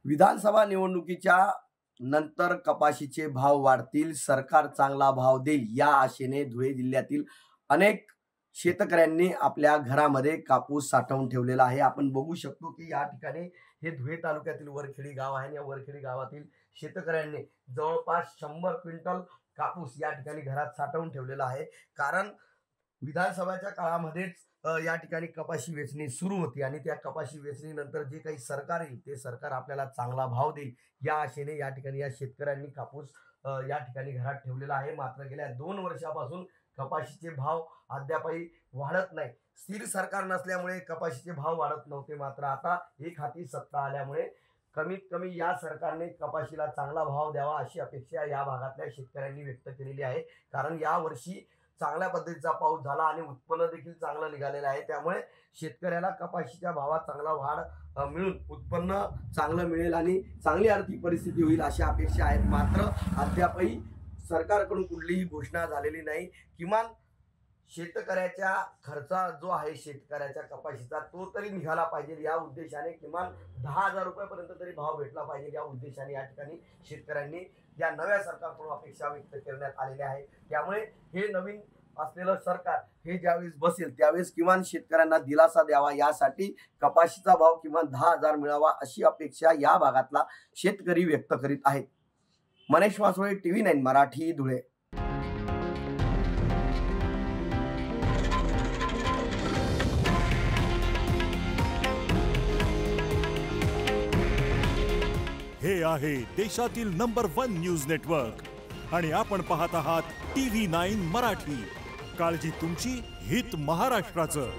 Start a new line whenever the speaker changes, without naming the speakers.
विधानसभा निवडणुकीच्या नंतर कपाशीचे भाव वाढतील, सरकार चांगला भाव देईल या आशेने धुळे जिल्ह्यातील अनेक शेतकऱ्यांनी आपल्या घरामध्ये कापूस साठवून ठेवलेला आहे. आपण बघू शकतो की या ठिकाणी हे धुळे तालुक्यातील वरखेडी गाव आहे. या वरखेडी गावातील शेतकऱ्यांनी जवळपास 100 क्विंटल कापूस या ठिकाणी घरात साठवून ठेवलेला आहे. कारण विधानसभाच्या काळामध्येच या ठिकाणी कपाशी वेचणी सुरू होती आणि त्या कपाशी वेचणीनंतर जे काही सरकार येईल ते सरकार आपल्याला चांगला भाव देईल या आशेने या ठिकाणी या शेतकऱ्यांनी कापूस या ठिकाणी घरात ठेवलेला आहे. मात्र गेल्या 2 वर्षापासून कपाशीचे भाव अद्यापही वाढत नाही. स्थिर सरकार नसल्यामुळे कपाशीचे भाव वाढत नव्हते. मात्र आता एक हाती सत्ता आल्यामुळे कमीत कमी या सरकारने कपाशीला चांगला भाव द्यावा अशी अपेक्षा या भागातल्या शेतकऱ्यांनी व्यक्त केलेली आहे. कारण या वर्षी चांगल्या पद्धतीचा पाऊस झाला आणि उत्पन्न देखील चांगलं निघालेलं आहे. त्यामुळे शेतकऱ्याला कपाशीच्या भावात चांगला वाढ मिळून उत्पन्न चांगलं मिळेल आणि चांगली आर्थिक परिस्थिती होईल अशा अपेक्षा आहेत. मात्र अद्यापही सरकारकडून कुठलीही घोषणा झालेली नाही. किमान शेतकऱ्याच्या खर्चा जो आहे शेतकऱ्याच्या कपाशीचा तो तरी निघाला पाहिजे या उद्देशाने किमान 10,000 रुपयापर्यंत तरी भाव भेटला पाहिजे या उद्देशाने या ठिकाणी शेतकऱ्यांनी या नव्या सरकारकडून अपेक्षा व्यक्त करण्यात आलेल्या आहे. त्यामुळे हे नवीन असलेलं सरकार हे ज्यावेळेस बसेल त्यावेळेस किमान शेतकऱ्यांना दिलासा द्यावा यासाठी कपाशीचा भाव किमान 10,000 मिळावा अशी अपेक्षा या भागातला शेतकरी व्यक्त करीत आहेत. मनीष वासोळे, TV9 मराठी, धुळे.
हे आहे देशातील नंबर 1 न्यूज नेटवर्क आणि आपण पाहत आहात TV9 मराठी. काळजी तुमची, हित महाराष्ट्राचं.